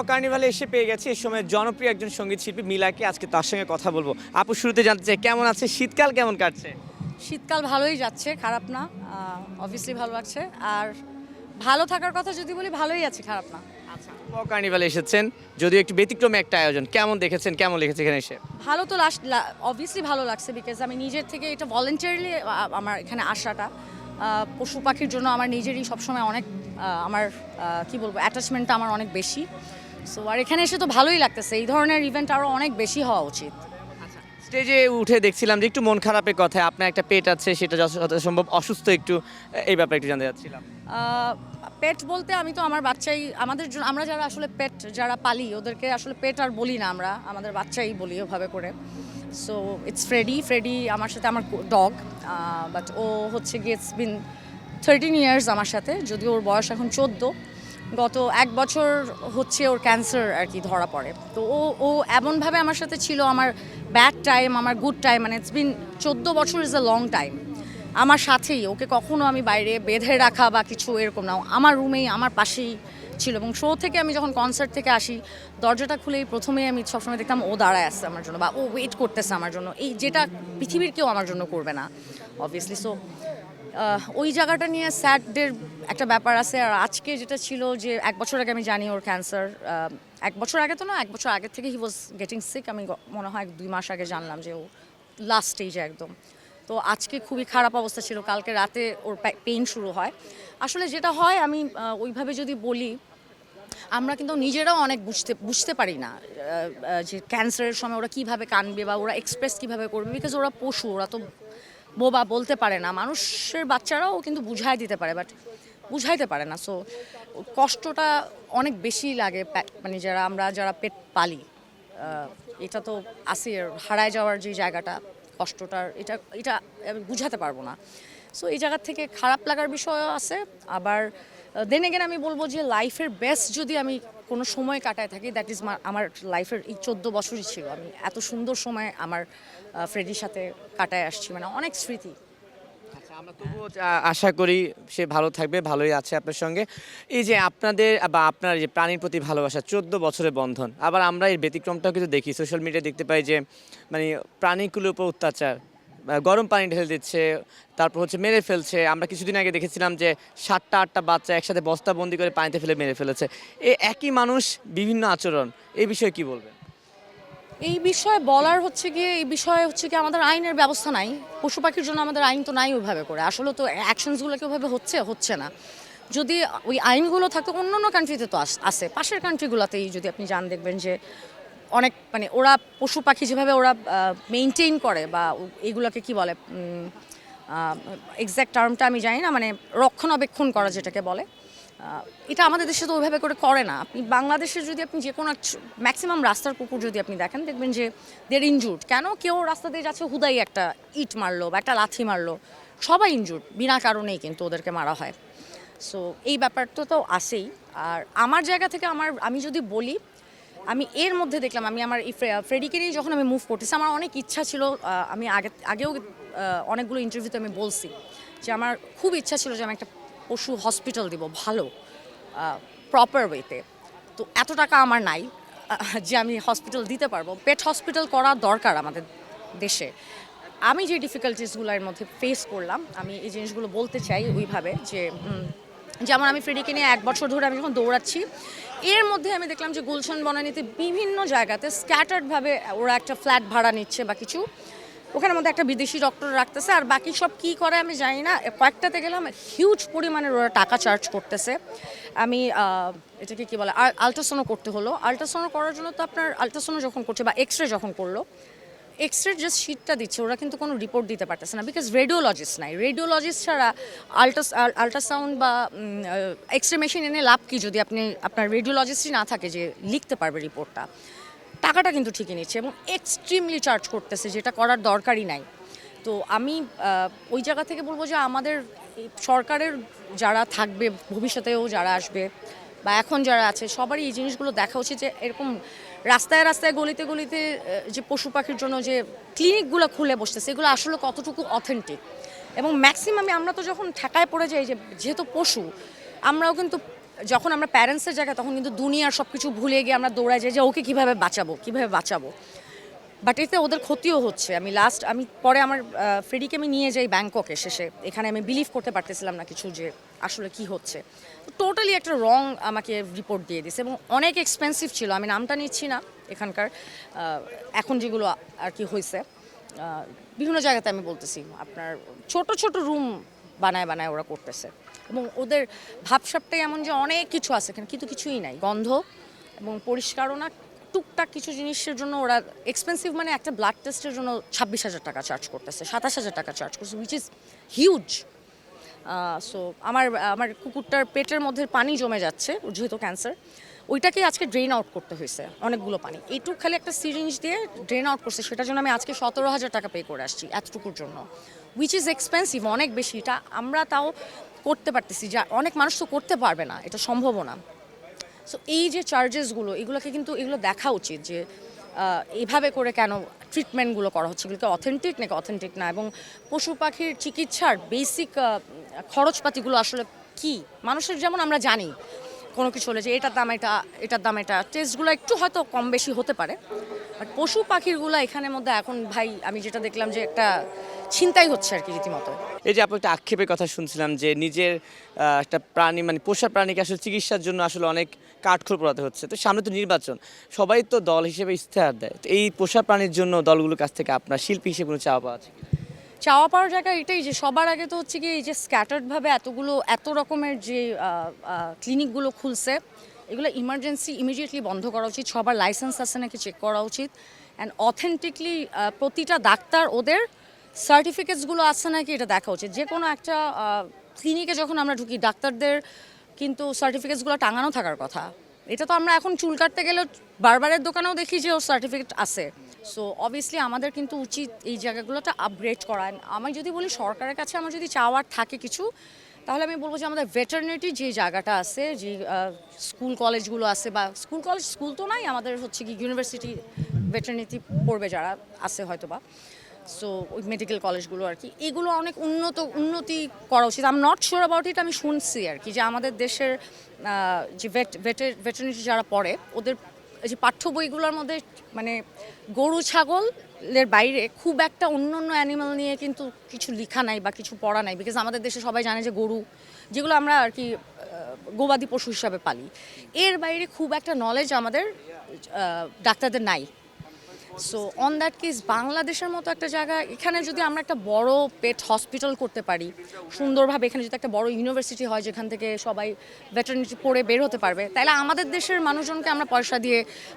কার্নিভালে এসে পেয়ে গেছি এই সময় জনপ্রিয় একজন সঙ্গীত শিল্পী মিলাকে। আজকে তার সঙ্গে কথা বলবো। আপু, শুরুতে জানতে চাই কেমন আছে, শীতকাল কেমন কাটছে? শীতকাল ভালোই যাচ্ছে, খারাপ না। অবভিয়াসলি ভালো লাগছে। আর ভালো থাকার কথা যদি বলি, ভালোই আছে, খারাপ না। আচ্ছা, কার্নিভালে এসেছেন, যদিও একটু ব্যতিক্রমী একটা আয়োজন, কেমন দেখেছেন, কেমন লেগেছে এখানে এসে? ভালো তো অবভিয়াসলি ভালো লাগছে, বিকজ আমি নিজের থেকে এটা ভলেন্টারিলি আমার এখানে আসাটা পশু পাখির জন্য আমার নিজেরই সবসময় অনেক আমার কি বলবো অ্যাটাচমেন্টটা আমার অনেক বেশি। সো আর এখানে এসে তো ভালোই লাগতেছে। এই ধরনের ইভেন্ট আরও অনেক বেশি হওয়া উচিত। স্টেজে উঠে দেখছিলাম যে একটু মন খারাপের কথা, আপনার একটা পেট আছে, সেটা যত সম্ভব অসুস্থ, একটু এই ব্যাপারে একটু জানতে চাচ্ছিলাম। পেট বলতে আমি তো আমার বাচ্চাই আমাদের জন্য, আমরা যারা আসলে পেট যারা পালি ওদেরকে আসলে পেট আর বলি না, আমরা আমাদের বাচ্চাই বলি ওভাবে করে। সো ইটস ফ্রেডি আমার সাথে, আমার ডগ। বাট ও হচ্ছে গিয়ে ইটস বিন 13 ইয়ার্স আমার সাথে, যদিও ওর বয়স এখন 14। গত 1 বছর হচ্ছে ওর ক্যান্সার আর কি ধরা পড়ে। তো ও এমনভাবে আমার সাথে ছিল, আমার ব্যাড টাইম, আমার গুড টাইম, মানে ইটস বিন 14 বছর ইজ আ লং টাইম আমার সাথেই। ওকে কখনো আমি বাইরে বেঁধে রাখা বা কিছু এরকম না, আমার রুমেই আমার পাশেই ছিল। এবং শো থেকে আমি যখন কনসার্ট থেকে আসি, দরজাটা খুলেই প্রথমেই আমি সবসময় দেখতাম ও দাঁড়ায় আসছে আমার জন্য, বা ও ওয়েট করতেছে আমার জন্য, এই যেটা পৃথিবীর কেউ আমার জন্য করবে না অবভিয়াসলি। সো ওই জায়গাটা নিয়ে স্যাডদের একটা ব্যাপার আছে। আর আজকে যেটা ছিল যে 1 বছর আগে আমি জানি ওর ক্যান্সার। 1 বছর আগে তো না, 1 বছর আগে থেকে হি ওয়াজ গেটিং সিক। আমি মনে হয় 2 মাস আগে জানলাম যে ও লাস্ট স্টেজে একদম। তো আজকে খুবই খারাপ অবস্থা ছিল, কালকে রাতে ওর পেইন শুরু হয়। আসলে যেটা হয়, আমি ওইভাবে যদি বলি, আমরা কিন্তু নিজেরাও অনেক বুঝতে পারি না যে ক্যান্সারের সময় ওরা কীভাবে কাঁদবে বা ওরা এক্সপ্রেস কীভাবে করবে, বিকজ ওরা পশু, ওরা তো বোবা, বলতে পারে না। মানুষের বাচ্চারাও কিন্তু বুঝাই দিতে পারে, বাট বুঝাইতে পারে না। সো কষ্টটা অনেক বেশি লাগে, মানে যারা পেট পালি, এটা তো আসি হারায় যাওয়ার যে জায়গাটা, কষ্টটার, এটা আমি বুঝাতে পারবো না। সো এই জায়গা থেকে খারাপ লাগার বিষয়ও আছে। আবার দেন এগেন আমি বলবো যে লাইফের বেস্ট যদি আমি কোনো সময় কাটায় থাকি, দ্যাট ইজ আমার লাইফের এই 14 বছরই ছিল। আমি এত সুন্দর সময় আমার ফ্রেডির সাথে কাটায় আসছি, মানে অনেক স্মৃতি। আচ্ছা, আমরা তবুও আশা করি সে ভালো থাকবে, ভালোই আছে আপনার সঙ্গে। এই যে আপনাদের বা আপনার যে প্রাণীর প্রতি ভালোবাসা, 14 বছরের বন্ধন, আবার আমরা এর ব্যতিক্রমটাও কিন্তু দেখি, সোশ্যাল মিডিয়ায় দেখতে পাই যে মানে প্রাণীগুলোর উপর অত্যাচার, গরম পানি ঢেলে দিচ্ছে, তারপর হচ্ছে মেরে ফেলছে। আমরা কিছুদিন আগে দেখেছিলাম যে 7টা 8টা বাচ্চা একসাথে বস্তাবন্দি করে পানিতে ফেলে মেরে ফেলেছে। একই মানুষ, বিভিন্ন আচরণ, এই বিষয়ে কি বলবেন? এই বিষয়ে বলার হচ্ছে গিয়ে, এই বিষয়ে হচ্ছে কি, আমাদের আইনের ব্যবস্থা নাই। পশু পাখির জন্য আমাদের আইন তো নাই ওইভাবে করে। আসলে তো অ্যাকশনসগুলো কি ওইভাবে হচ্ছে না। যদি ওই আইনগুলো থাকতো, অন্য অন্য কান্ট্রিতে তো আছে, পাশের কান্ট্রিগুলোতেই যদি আপনি যান, দেখবেন যে অনেক, মানে ওরা পশু পাখি যেভাবে ওরা মেইনটেইন করে, বা এইগুলোকে কি বলে, এক্স্যাক্ট টার্মটা আমি জানি না, মানে রক্ষণাবেক্ষণ করা যেটাকে বলে, এটা আমাদের দেশে তো ওইভাবে করে না। আপনি বাংলাদেশে যদি আপনি যে কোনো ম্যাক্সিমাম রাস্তার কুকুর যদি আপনি দেখেন, দেখবেন যে দের ইনজুর্ড। কেন কেউ রাস্তা দিয়ে যাচ্ছে, হুদাই একটা ইট মারলো বা একটা লাথি মারলো, সবাই ইনজুর্ড, বিনা কারণেই কিন্তু ওদেরকে মারা হয়। সো এই ব্যাপারটা তো আসেই। আর আমার জায়গা থেকে আমি যদি বলি, আমি এর মধ্যে দেখলাম, আমি আমার এই ফ্রেডিকে নিয়ে যখন আমি মুভ করতেছি, আমার অনেক ইচ্ছা ছিল। আমি আগেও অনেকগুলো ইন্টারভিউতে আমি বলছি যে আমার খুব ইচ্ছা ছিল যে আমি একটা পশু হসপিটাল দিব, ভালো প্রপার ওয়েতে। তো এত টাকা আমার নাই যে আমি হসপিটাল দিতে পারবো। পেট হসপিটাল করা দরকার আমাদের দেশে। আমি যে ডিফিকাল্টিসগুলোর মধ্যে ফেস করলাম, আমি এই জিনিসগুলো বলতে চাই ওইভাবে যে, যেমন আমি ফ্রেডিকে নিয়ে 1 বছর ধরে আমি যখন দৌড়াচ্ছি, এর মধ্যে আমি দেখলাম যে গুলশান বনানীতে বিভিন্ন জায়গাতে স্ক্যাটার্ডভাবে ওরা একটা ফ্ল্যাট ভাড়া নিচ্ছে বা কিছু, ওখানের মধ্যে একটা বিদেশি ডক্টর রাখতেছে, আর বাকি সব কী করে আমি জানি না। কয়েকটাতে গেলাম, হিউজ পরিমাণের ওরা টাকা চার্জ করতেছে। আমি এটাকে কী বলে, আলট্রাসাউন্ড করতে হলো। আলট্রাসাউন্ড করার জন্য তো আপনার আলট্রাসাউন্ড যখন করছে বা এক্স রে যখন করলো, এক্স-রে জাস্ট শিটটা দিচ্ছে, ওরা কিন্তু কোনো রিপোর্ট দিতে পারতেছে না, বিকজ রেডিওলজিস্ট নাই। রেডিওলজিস্ট ছাড়া আলট্রাসাউন্ড বা এক্স-রে মেশিন এনে লাভ কি, যদি আপনার রেডিওলজিস্টই না থাকে যে লিখতে পারবে রিপোর্টটা। টাকাটা কিন্তু ঠিকই নিচ্ছে এবং এক্সট্রিমলি চার্জ করতেছে, যেটা করার দরকারই নাই। তো আমি ওই জায়গা থেকে বলবো যে আমাদের সরকারের যারা থাকবে, ভবিষ্যতেও যারা আসবে বা এখন যারা আছে, সবারই এই জিনিসগুলো দেখা উচিত যে এরকম রাস্তায় রাস্তায় গলিতে গলিতে যে পশু পাখির জন্য যে ক্লিনিকগুলো খুলে বসতেছে, এগুলো আসলে কতটুকু অথেন্টিক। এবং ম্যাক্সিমামে আমরা তো যখন ঠেকায় পড়ে যাই, যে যেহেতু পশু, আমরাও কিন্তু যখন আমরা প্যারেন্টসের জায়গায় তখন কিন্তু দুনিয়ার সব কিছু ভুলে গিয়ে আমরা দৌড়াই যাই যে ওকে কীভাবে বাঁচাবো বাট এতে ওদের ক্ষতিও হচ্ছে। আমি পরে আমার ফ্রেডিকে আমি নিয়ে যাই ব্যাংককে, শেষে এখানে আমি বিলিভ করতে পারতেছিলাম না কিছু যে আসলে কি হচ্ছে। টোটালি একটা রং আমাকে রিপোর্ট দিয়ে দিছে এবং অনেক এক্সপেন্সিভ ছিল, আমি নামটা নিচ্ছি না এখানকার, এখন যেগুলো আর কি হয়েছে বিভিন্ন জায়গাতে আমি বলতেছি আপনার ছোট ছোট রুম বানায় ওরা করতেছে এবং ওদের ভাবসাবটাই এমন যে অনেক কিছু আছে এখানে কিন্তু কিছুই নাই, গন্ধ এবং পরিষ্কারও না। টুকটাক কিছু জিনিসের জন্য ওরা এক্সপেন্সিভ, মানে একটা ব্লাড টেস্টের জন্য 26,000 টাকা চার্জ করতেছে, 27,000 টাকা চার্জ করছে, উইচ ইজ হিউজ। সো আমার কুকুরটার পেটের মধ্যে পানি জমে যাচ্ছে, ওর যেহেতু ক্যান্সার, ওইটাকে আজকে ড্রেন আউট করতে হয়েছে অনেকগুলো পানি, এইটুকু খালি একটা সিরিঞ্জ দিয়ে ড্রেন আউট করছে, সেটার জন্য আমি আজকে 17,000 টাকা পে করে আসছি এতটুকুর জন্য, উইচ ইজ এক্সপেন্সিভ, অনেক বেশি। এটা আমরা তাও করতে পারতেছি, যা অনেক মানুষ তো করতে পারবে না, এটা সম্ভবও না। সো এই যে চার্জেসগুলো, এগুলো দেখা উচিত যে এইভাবে করে কেন ট্রিটমেন্টগুলো করা হচ্ছে, এগুলোকে অথেন্টিক নাকি অথেন্টিক না, এবং পশু পাখির চিকিৎসার বেসিক খরচপাতিগুলো আসলে কি মানুষের, যেমন আমরা জানি কোনো কিছু হলে যে এটার দাম এটা টেস্টগুলো একটু হয়তো কম বেশি হতে পারে, বাট পশু পাখিরগুলো এখানের মধ্যে এখন ভাই আমি যেটা দেখলাম যে একটা ছিনতাই হচ্ছে আর কি রীতিমতো। এই যে আপনি একটা আক্ষেপের কথা শুনছিলাম যে নিজের একটা প্রাণী মানে পোষা প্রাণীকে আসলে চিকিৎসার জন্য আসলে অনেক কাঠখড় পোড়াতে হচ্ছে, তো সামনে তো নির্বাচন, সবাই তো দল হিসেবে ইশতেহার দেয়, তো এই পোষা প্রাণীর জন্য দলগুলোর কাছ থেকে আপনার শিল্পী হিসেবে কোনো চাওয়া পাওয়া আছে কি? চাওয়া পাওয়ার জায়গা এটাই যে সবার আগে তো হচ্ছে কি এই যে স্ক্যাটার্ডভাবে এত রকমের যে ক্লিনিকগুলো খুলছে, এগুলো ইমিডিয়েটলি বন্ধ করা উচিত, সবার লাইসেন্স আছে নাকি চেক করা উচিত, অ্যান্ড অথেন্টিকলি প্রতিটা ডাক্তার ওদের সার্টিফিকেটসগুলো আছে নাকি এটা দেখা উচিত। যে কোনো একটা ক্লিনিকে যখন আমরা ঢুকি ডাক্তারদের কিন্তু সার্টিফিকেটসগুলো টাঙানো থাকার কথা, এটা তো আমরা এখন চুল কাটতে গেলেও বারবারের দোকানেও দেখি যে ওর সার্টিফিকেট আছে। সো অবভিয়াসলি আমাদের কিন্তু উচিত এই জায়গাগুলোটা আপগ্রেড করা। আমি যদি বলি সরকারের কাছে আমার যদি চাওয়ার থাকে কিছু, তাহলে আমি বলবো যে আমাদের ভেটারনিটি যে জায়গাটা আছে, যে স্কুল কলেজগুলো আছে, বা স্কুল তো নাই, আমাদের হচ্ছে কি ইউনিভার্সিটি ভেটারনিটি পড়বে যারা আছে হয়তো বা, সো ওই মেডিকেল কলেজগুলো আর কি, এগুলো অনেক উন্নতি করা উচিত। I am not sure about it, আমি শুনছি আর কি যে আমাদের দেশের যে ভেটারনিটি যারা পড়ে ওদের যে পাঠ্য বইগুলোর মধ্যে মানে গরু ছাগলের বাইরে খুব একটা অন্য অ্যানিমাল নিয়ে কিন্তু কিছু লেখা নাই বা কিছু পড়া নাই, বিকজ আমাদের দেশে সবাই জানে যে গরু, যেগুলো আমরা আর কি গবাদি পশু হিসাবে পালি, এর বাইরে খুব একটা নলেজ আমাদের ডাক্তারদের নাই। সো অন দ্যাট কেস বাংলাদেশের মতো একটা জায়গা, এখানে যদি আমরা একটা বড় পেট হসপিটাল করতে পারি সুন্দরভাবে, এখানে যদি একটা বড় ইউনিভার্সিটি হয় যেখান থেকে সবাই ভেটারনিটি পড়ে বের হতে পারবে, তাহলে আমাদের দেশের মানুষজনকে আমরা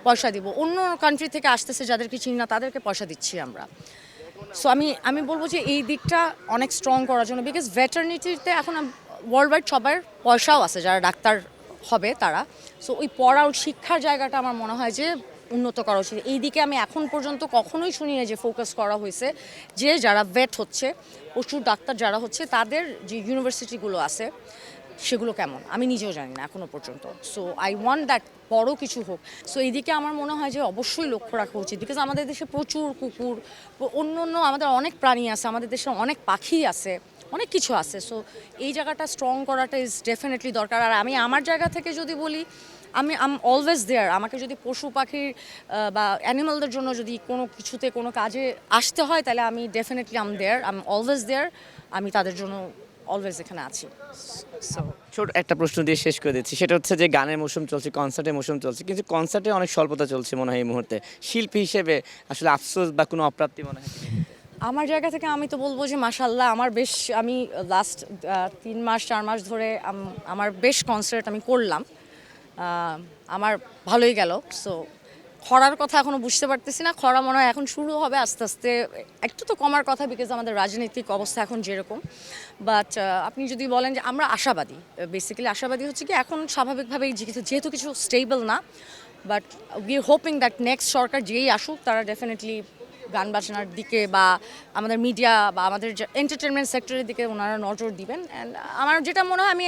পয়সা দিব, অন্য কান্ট্রি থেকে আসতেছে যাদেরকে চিনি না তাদেরকে পয়সা দিচ্ছি আমরা। সো আমি বলবো যে এই দিকটা অনেক স্ট্রং করার জন্য, বিকজ ভেটারনিটিতে এখন ওয়ার্ল্ড ওয়াইড সবার পয়সাও আছে যারা ডাক্তার হবে তারা, সো ওই পড়ার শিক্ষার জায়গাটা আমার মনে হয় যে উন্নত করা উচিত। এই দিকে আমি এখন পর্যন্ত কখনোই শুনি না যে ফোকাস করা হয়েছে যে যারা ভেট হচ্ছে, পশুর ডাক্তার যারা হচ্ছে, তাদের যে ইউনিভার্সিটিগুলো আছে সেগুলো কেমন আমি নিজেও জানি না এখনও পর্যন্ত। সো আই ওয়ান্ট দ্যাট বড় কিছু হোক। সো এইদিকে আমার মনে হয় যে অবশ্যই লক্ষ্য রাখা উচিত, বিকজ আমাদের দেশে প্রচুর কুকুর, অন্য আমাদের অনেক প্রাণী আছে, আমাদের দেশে অনেক পাখি আছে, অনেক কিছু আছে। সো এই জায়গাটা স্ট্রং করাটা ইজ ডেফিনেটলি দরকার। আর আমি আমার জায়গা থেকে যদি বলি, আমি অলওয়েজ দেয়ার, আমাকে যদি পশু পাখির বা অ্যানিমালদের জন্য যদি কোনো কিছুতে কোনো কাজে আসতে হয় তাহলে আমি ডেফিনেটলি আম অলওয়েজ দেয়ার, আমি তাদের জন্য অলওয়েজ এখানে আছি। সো ছোট একটা প্রশ্ন দিয়ে শেষ করে দিচ্ছি, সেটা হচ্ছে যে গানের মৌসুম চলছে, কনসার্টের মৌসুম চলছে, কিন্তু কনসার্টে অনেক স্বল্পতা চলছে মনে হয় এই মুহূর্তে, শিল্পী হিসেবে আসলে আফসোস বা কোনো অপ্রাপ্তি মনে হয়? আমার জায়গা থেকে আমি তো বলবো যে মাশাল্লাহ, আমি লাস্ট 3-4 মাস ধরে আমার বেশ কনসার্ট আমি করলাম, আমার ভালোই গেল। সো খরার কথা এখনও বুঝতে পারতেছি না, খরা মনে হয় এখন শুরু হবে আস্তে আস্তে, একটু তো কমার কথা, বিকজ আমাদের রাজনৈতিক অবস্থা এখন যেরকম। বাট আপনি যদি বলেন যে আমরা আশাবাদী, বেসিক্যালি আশাবাদী হচ্ছে কি এখন স্বাভাবিকভাবেই যেহেতু কিছু স্টেবল না, but we are hoping that next সরকার যেই আসুক তারা ডেফিনেটলি গান বাজনার দিকে বা আমাদের মিডিয়া বা আমাদের এন্টারটেনমেন্ট সেক্টরের দিকে ওনারা নজর দিবেন। অ্যান্ড আমার যেটা মনে হয়, আমি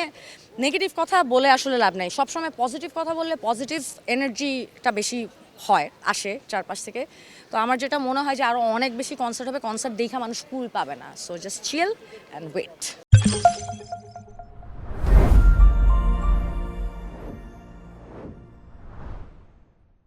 নেগেটিভ কথা বলে আসলে লাভ নাই, সবসময় পজিটিভ কথা বললে পজিটিভ এনার্জিটা বেশি আসে চারপাশ থেকে। তো আমার যেটা মনে হয় যে আরও অনেক বেশি কনসার্ট হবে, কনসার্ট দেখে মানুষ কুল পাবে না। So just chill and wait.